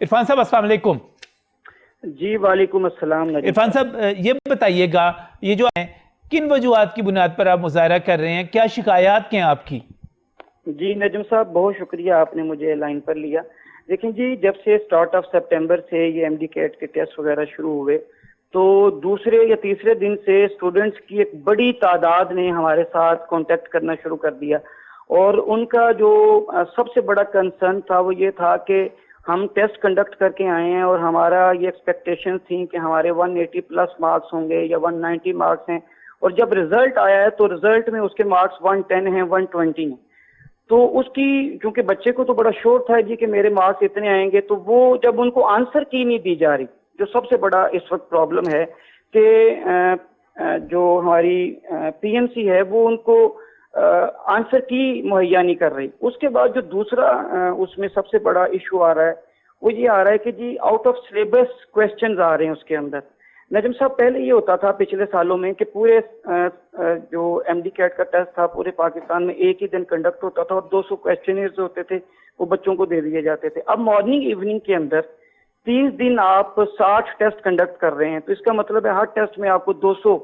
इरफान साहब अस्सलाम वालेकुम। जी वालेकुम अस्सलाम। इरफान साहब ये बताइएगा, ये जो है किन वजूहात की बुनियाद पर आप मुजाहरा कर रहे हैं, क्या शिकायत क्या हैं आपकी? जी नजम साहब, बहुत शुक्रिया आपने मुझे लाइन पर लिया। देखें जी, जब से स्टार्ट ऑफ सितंबर से ये एमडी कैट के टेस्ट वगैरह शुरू हुए तो दूसरे या तीसरे दिन से स्टूडेंट्स की एक बड़ी तादाद ने हमारे साथ कांटेक्ट करना शुरू कर दिया। और उनका जो सबसे बड़ा कंसर्न था वो ये था कि हम टेस्ट कंडक्ट करके आए हैं और हमारा ये एक्सपेक्टेशन थी कि हमारे 180 प्लस मार्क्स होंगे या 190 मार्क्स हैं, और जब रिजल्ट आया है तो रिजल्ट में उसके मार्क्स 110 हैं, 120 हैं। तो उसकी, क्योंकि बच्चे को तो बड़ा श्योर था जी कि मेरे मार्क्स इतने आएंगे, तो वो जब उनको आंसर की नहीं दी जा रही, जो सबसे बड़ा इस वक्त प्रॉब्लम है कि जो हमारी पीएमसी है वो उनको आंसर की मुहैया नहीं कर रही। उसके बाद जो दूसरा उसमें सबसे बड़ा इशू आ रहा है वो ये आ रहा है कि जी आउट ऑफ सिलेबस क्वेश्चंस आ रहे हैं उसके अंदर। नजम साहब, पहले ये होता था पिछले सालों में कि पूरे जो एमडी कैट का टेस्ट था पूरे पाकिस्तान में एक ही दिन कंडक्ट होता था और 200 क्वेश्चनर्स होते थे वो बच्चों को दे दिए जाते थे। अब मॉर्निंग इवनिंग के अंदर 30 दिन आप 60 टेस्ट कंडक्ट कर रहे हैं, तो इसका मतलब है हर टेस्ट में आपको 200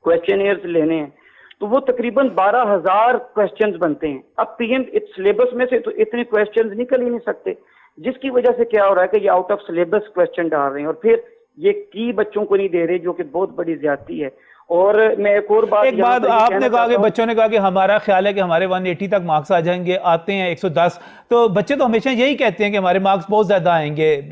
क्वेश्चनर्स लेने हैं, तो वो तकरीबन 12,000 क्वेश्चंस बनते हैं। अब पीएम सिलेबस में से तो इतने क्वेश्चंस निकल ही नहीं सकते, जिसकी वजह से क्या हो रहा है कि ये आउट ऑफ सिलेबस क्वेश्चन डाल रहे हैं और फिर ये की बच्चों को नहीं दे रहे, जो कि बहुत बड़ी ज्यादती है। और मैं एक और बात आपने कहा कि बच्चों ने कहा कि हमारा ख्याल है कि हमारे 180 तक मार्क्स आ जाएंगे, आते हैं 110, तो बच्चे तो हमेशा यही कहते हैं कि हमारे मार्क्स बहुत ज्यादा आएंगे।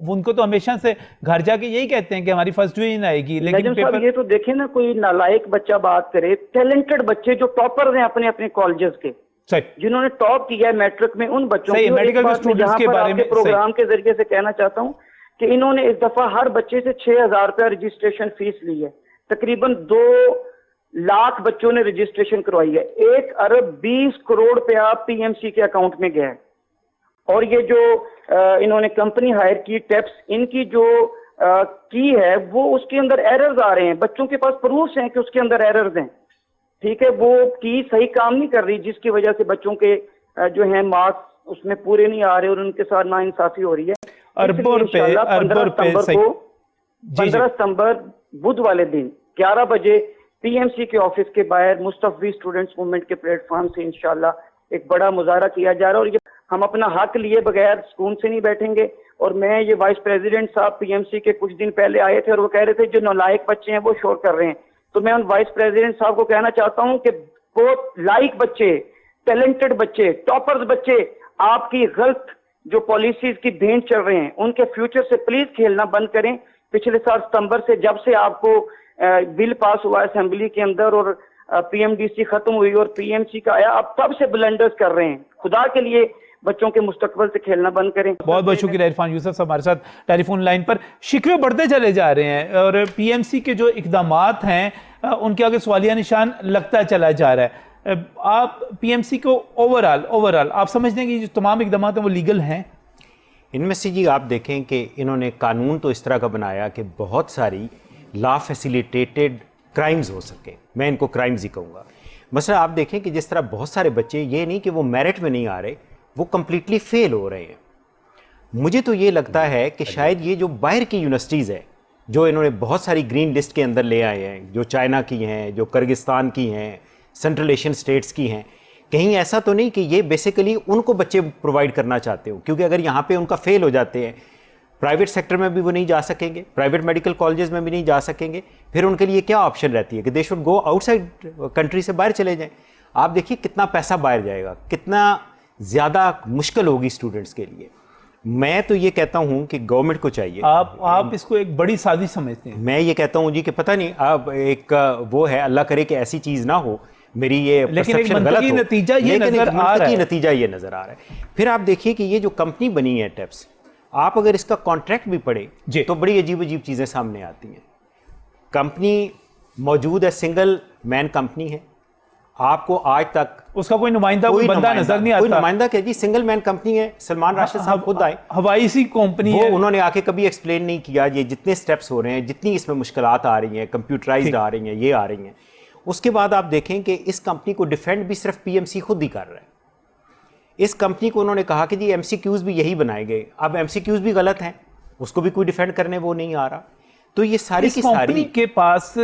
उनको तो हमेशा से घर जाके यही कहते हैं कि हमारी फर्स्ट डिवीजन आएगी। लेकिन पेपर ये तो देखे ना, कोई नालायक बच्चा बात करे, टैलेंटेड बच्चे जो टॉपर हैं अपने अपने कॉलेजेस के, जिन्होंने टॉप किया है मैट्रिक में, उन बच्चों को मेडिकल स्टूडेंट्स के बारे में प्रोग्राम के जरिए से कहना चाहता हूँ कि इन्होंने इस दफा हर बच्चे से 6,000 रुपया रजिस्ट्रेशन फीस ली है। तकरीबन 2 लाख बच्चों ने रजिस्ट्रेशन करवाई है। 1 अरब 20 करोड़ रुपया पीएमसी के अकाउंट में गया है। और ये जो इन्होंने कंपनी हायर की टेप्स, इनकी जो की है वो उसके अंदर एरर्स आ रहे हैं, बच्चों के पास प्रूफ्स हैं कि उसके अंदर एरर्स हैं। ठीक है, वो की सही काम नहीं कर रही, जिसकी वजह से बच्चों के जो है मार्क्स उसमें पूरे नहीं आ रहे और उनके साथ नाइंसाफी हो रही है। 15 सितंबर बुध वाले दिन 11 बजे पीएमसी के ऑफिस के बाहर मुस्तफी स्टूडेंट्स मूवमेंट के प्लेटफॉर्म से इंशाल्लाह एक बड़ा मुजाहरा किया जा रहा है। और ये हम अपना हक लिए बगैर सुकून से नहीं बैठेंगे। और मैं ये वाइस प्रेसिडेंट साहब पीएमसी के कुछ दिन पहले आए थे और वो कह रहे थे जो नालायक बच्चे हैं वो शोर कर रहे हैं, तो मैं उन वाइस प्रेसिडेंट साहब को कहना चाहता हूं कि बहुत लाइक बच्चे, टैलेंटेड बच्चे, टॉपर्स बच्चे आपकी गलत जो पॉलिसीज की भेंट चल रहे हैं उनके फ्यूचर से प्लीज खेलना बंद करें। पिछले साल सितंबर से जब से आपको बिल पास हुआ असेंबली के अंदर और पीएमडीसी खत्म हुई और पीएमसी का आया, अब तब से ब्लंडर्स कर रहे हैं। खुदा के लिए बच्चों के मुस्तकबिल से खेलना बंद करें। बहुत बहुत शुक्रिया इरफान यूसुफ साहब हमारे साथ टेलीफोन लाइन पर। शिकवे बढ़ते चले जा रहे हैं और पीएमसी के जो इकदामात हैं उनके आगे सवालिया निशान लगता चला जा रहा है। आप पीएमसी को ओवरऑल आप समझते हैं कि जो तमाम इकदामात हैं वो लीगल हैं? इनमें से जी आप देखें कि इन्होंने कानून तो इस तरह का बनाया कि बहुत सारी लॉ फैसिलिटेटेड क्राइम्स हो सके, मैं इनको क्राइम्स ही कहूँगा। मसला आप देखें कि जिस तरह बहुत सारे बच्चे, ये नहीं कि वो मेरिट में नहीं आ रहे, वो कम्प्लीटली फेल हो रहे हैं। मुझे तो ये लगता है कि शायद ये जो बाहर की यूनिवर्सिटीज़ है जो इन्होंने बहुत सारी ग्रीन लिस्ट के अंदर ले आए हैं, जो चाइना की हैं, जो किर्गिस्तान की हैं, सेंट्रल एशियन स्टेट्स की हैं, कहीं ऐसा तो नहीं कि ये बेसिकली उनको बच्चे प्रोवाइड करना चाहते हो? क्योंकि अगर यहाँ पे उनका फेल हो जाते हैं, प्राइवेट सेक्टर में भी वो नहीं जा सकेंगे, प्राइवेट मेडिकल कॉलेजेस में भी नहीं जा सकेंगे, फिर उनके लिए क्या ऑप्शन रहती है कि they should go outside country से बाहर चले जाएं। आप देखिए कितना पैसा बाहर जाएगा, कितना ज़्यादा मुश्किल होगी स्टूडेंट्स के लिए। मैं तो ये कहता हूँ कि गवर्नमेंट को चाहिए, आप इसको एक बड़ी साजिश समझते हैं? मैं ये कहता हूँ जी कि पता नहीं, अब एक वो है, अल्लाह करे कि ऐसी चीज़ ना हो, मेरी ये परसेप्शन गलत हो, नतीजा ये नजर आ रहा है। फिर आप देखिए कि ये जो कंपनी बनी है टेप्स, आप अगर इसका कॉन्ट्रैक्ट भी पढ़े तो बड़ी अजीब अजीब चीज़ें सामने आती हैं। कंपनी मौजूद है, सिंगल मैन कंपनी है, आपको आज तक उसका कोई नुमाइंदा, कोई बंदा नजर नहीं आता। कोई नुमाइंदा क्या जी, सिंगल मैन कंपनी है। सलमान राशिद साहब खुद आए, हवाई सी कंपनी है, उन्होंने आके कभी एक्सप्लेन नहीं किया ये जितने स्टेप्स हो रहे हैं, जितनी इसमें मुश्किलात आ रही हैं, कंप्यूटराइज्ड आ रही हैं, ये आ रही हैं। उसके बाद आप देखें कि इस कंपनी को डिफेंड भी सिर्फ पीएमसी खुद ही कर रहा है। اس کمپنی کو انہوں نے کہا کہ جی ایم سی کیوز بھی یہی بنائے گئے. اب ایم سی کیوز بھی غلط ہیں, اس کو بھی کوئی ڈیفینڈ کرنے وہ نہیں آ رہا. تو یہ ساری کی کمپنی ساری کے پاس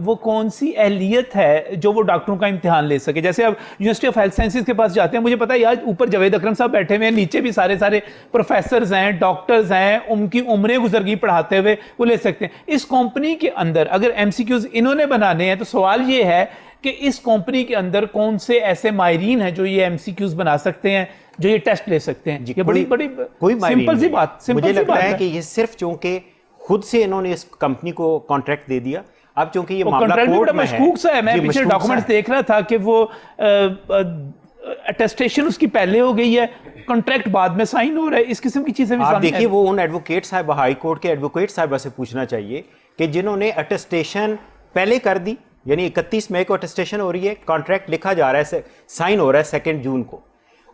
وہ کون سی اہلیت ہے جو وہ ڈاکٹروں کا امتحان لے سکے؟ جیسے اب یونیورسٹی آف ہیلتھ سائنسز کے پاس جاتے ہیں, مجھے پتا ہے یار اوپر جاوید اکرم صاحب بیٹھے ہوئے ہیں, نیچے بھی سارے پروفیسرز ہیں, ڈاکٹرز ہیں, ان کی عمریں گزر گئی پڑھاتے ہوئے, وہ لے سکتے ہیں. اس کمپنی کے اندر اگر ایم سی کیوز انہوں نے بنانے ہیں تو سوال یہ ہے کہ اس کمپنی کے اندر کون سے ایسے ماہرین ہیں جو یہ ایم سی کیوز بنا سکتے ہیں, جو یہ ٹیسٹ لے سکتے ہیں؟ یہ بڑی بڑی سمپل سی بات, مجھے لگتا ہے کہ یہ صرف چونکہ خود سے انہوں نے اس کمپنی کو کانٹریکٹ دے دیا. اب چونکہ یہ معاملہ کورٹ میں ہے, مشکوک سا ہے. میں پیچھے ڈاکومنٹس دیکھ رہا تھا کہ وہ اٹیسٹیشن اس کی پہلے ہو گئی ہے, کانٹریکٹ بعد میں سائن ہو رہا ہے, اس قسم کی چیزیں بھی آپ سامنے. دیکھیے وہ ان ایڈوکیٹ صاحبہ, ہائی کورٹ کے ایڈوکیٹ صاحبہ سے پوچھنا چاہیے کہ جنہوں نے اٹیسٹیشن پہلے کر دی, یعنی 31 مئی کو اٹیسٹیشن ہو رہی ہے, کانٹریکٹ لکھا جا رہا ہے, سائن ہو رہا ہے 2 جون کو.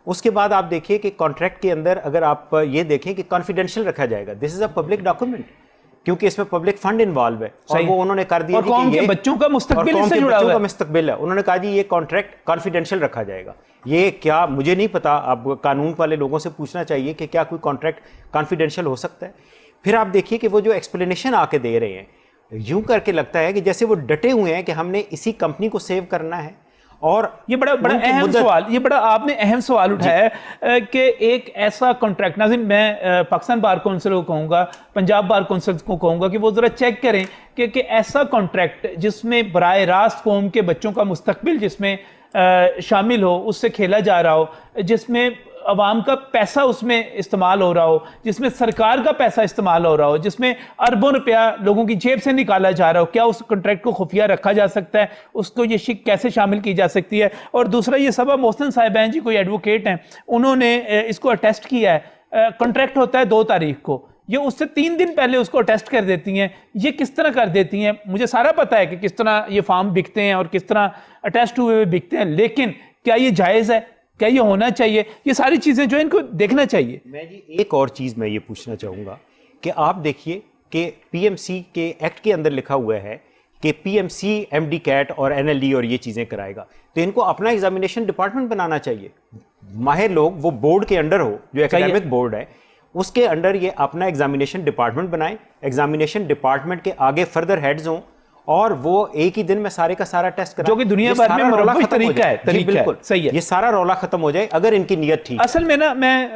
اس کے بعد آپ دیکھیے کہ کانٹریکٹ کے اندر اگر آپ یہ دیکھیں کہ کانفیڈینشیل رکھا جائے گا, دس از اے پبلک ڈاکومنٹ, کیونکہ اس میں پبلک فنڈ انوالو ہے, اور وہ انہوں نے کر دیا کہ قوم کے بچوں کا مستقبل اس سے جڑا ہوا ہے, مستقبل ہے. انہوں نے کہا جی یہ کانٹریکٹ کانفیڈینشیل رکھا جائے گا. یہ کیا, مجھے نہیں پتا, اب قانون والے لوگوں سے پوچھنا چاہیے کہ کیا کوئی کانٹریکٹ کانفیڈینشیل ہو سکتا ہے. پھر آپ دیکھیے کہ وہ جو ایکسپلینیشن آ کے دے رہے ہیں, یوں کر کے لگتا ہے کہ جیسے وہ ڈٹے ہوئے ہیں کہ ہم نے اسی کمپنی کو سیو کرنا ہے. اور یہ بڑا اہم سوال, یہ بڑا آپ نے اہم سوال اٹھایا ہے کہ ایک ایسا کانٹریکٹ, ناظرین میں پاکستان بار کونسل کو کہوں گا, پنجاب بار کونسل کو کہوں گا کہ وہ ذرا چیک کریں کہ ایسا کانٹریکٹ جس میں براہ راست قوم کے بچوں کا مستقبل جس میں شامل ہو, اس سے کھیلا جا رہا ہو, جس میں عوام کا پیسہ اس میں استعمال ہو رہا ہو, جس میں سرکار کا پیسہ استعمال ہو رہا ہو, جس میں اربوں روپیہ لوگوں کی جیب سے نکالا جا رہا ہو, کیا اس کانٹریکٹ کو خفیہ رکھا جا سکتا ہے؟ اس کو یہ شک کیسے شامل کی جا سکتی ہے؟ اور دوسرا, یہ صبا محسن صاحب ہیں جی, کوئی ایڈوکیٹ ہیں, انہوں نے اس کو اٹیسٹ کیا ہے. کانٹریکٹ ہوتا ہے 2 تاریخ کو, یہ اس سے 3 دن پہلے اس کو اٹیسٹ کر دیتی ہیں. یہ کس طرح کر دیتی ہیں؟ مجھے سارا پتا ہے کہ کس طرح یہ فارم بکتے ہیں اور کس طرح اٹیسٹ ہوئے ہوئے بکتے ہیں, لیکن کیا یہ جائز ہے؟ کیا یہ ہونا چاہیے؟ یہ ساری چیزیں جو ان کو دیکھنا چاہیے. میں جی ایک اور چیز میں یہ پوچھنا چاہوں گا کہ آپ دیکھیے کہ پی ایم سی کے ایکٹ کے اندر لکھا ہوا ہے کہ P M C M D CAT اور این ایل ڈی اور یہ چیزیں کرائے گا, تو ان کو اپنا ایگزامینیشن ڈپارٹمنٹ بنانا چاہیے. ماہر لوگ وہ بورڈ کے انڈر ہو, جو اکیڈمک بورڈ ہے اس کے انڈر یہ اپنا ایگزامینیشن ڈپارٹمنٹ بنائیں, ایگزامینیشن ڈپارٹمنٹ کے آگے فردر ہیڈز ہوں, اور وہ ایک ہی دن میں سارے کا سارا ٹیسٹ کرائیں, جو کہ دنیا بھر میں مروج طریقہ ہے. بالکل صحیح ہے, یہ سارا رولا ختم ہو جائے اگر ان کی نیت ٹھیک. اصل میں نا, میں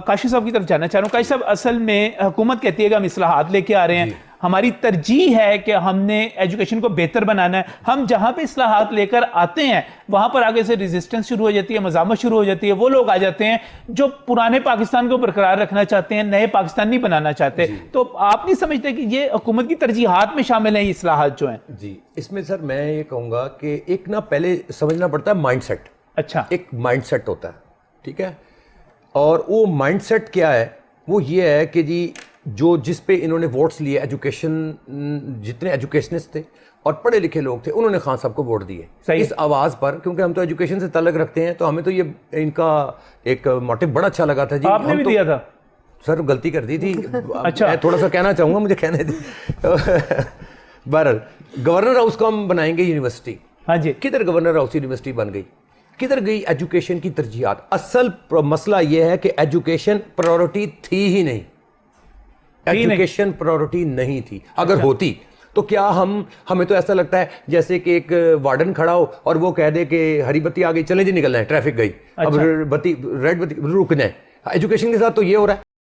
کاشف صاحب کی طرف جانا چاہ رہا ہوں. کاشف صاحب, اصل میں حکومت کہتی ہے کہ ہم اصلاحات لے کے آ رہے ہیں, ہماری ترجیح ہے کہ ہم نے ایجوکیشن کو بہتر بنانا ہے. ہم جہاں پہ اصلاحات لے کر آتے ہیں وہاں پر آگے سے ریزسٹنس شروع ہو جاتی ہے, مزاحمت شروع ہو جاتی ہے. وہ لوگ آ جاتے ہیں جو پرانے پاکستان کو برقرار رکھنا چاہتے ہیں, نئے پاکستان نہیں بنانا چاہتے. تو آپ نہیں سمجھتے کہ یہ حکومت کی ترجیحات میں شامل ہیں یہ اصلاحات جو ہیں؟ جی, اس میں سر میں یہ کہوں گا کہ ایک نا پہلے سمجھنا پڑتا ہے مائنڈ سیٹ. اچھا, ایک مائنڈ سیٹ ہوتا ہے, ٹھیک ہے, اور وہ مائنڈ سیٹ کیا ہے؟ وہ یہ ہے کہ جی جو جس پہ انہوں نے ووٹس لیے, ایجوکیشن, جتنے ایجوکیشنسٹ تھے اور پڑھے لکھے لوگ تھے, انہوں نے خان صاحب کو ووٹ دیے اس آواز پر, کیونکہ ہم تو ایجوکیشن سے تعلق رکھتے ہیں, تو ہمیں تو یہ ان کا ایک موٹیو بڑا اچھا لگا تھا. جی آپ نے بھی دیا تھا سر, غلطی کر دی تھی. اچھا, میں تھوڑا سا کہنا چاہوں گا, مجھے کہنے دی. بہرحال گورنر ہاؤس کو ہم بنائیں گے یونیورسٹی. ہاں جی, کدھر گورنر ہاؤس یونیورسٹی بن گئی, کدھر گئی ایجوکیشن کی ترجیحات؟ اصل مسئلہ یہ ہے کہ ایجوکیشن پرائورٹی تھی ہی نہیں, ایجوکیشن پرائورٹی نہیں تھی. اگر ہوتی تو کیا ہمیں تو ایسا لگتا ہے جیسے کہ ایک وارڈن کھڑا ہو اور وہ کہہ دے کہ ہری بتی آ گئی, چلیں جی نکلنا ہے, ٹریفک گئی, اب بتی ریڈ بتی رکنا ہے. ایجوکیشن کے ساتھ تو یہ ہو رہا ہے.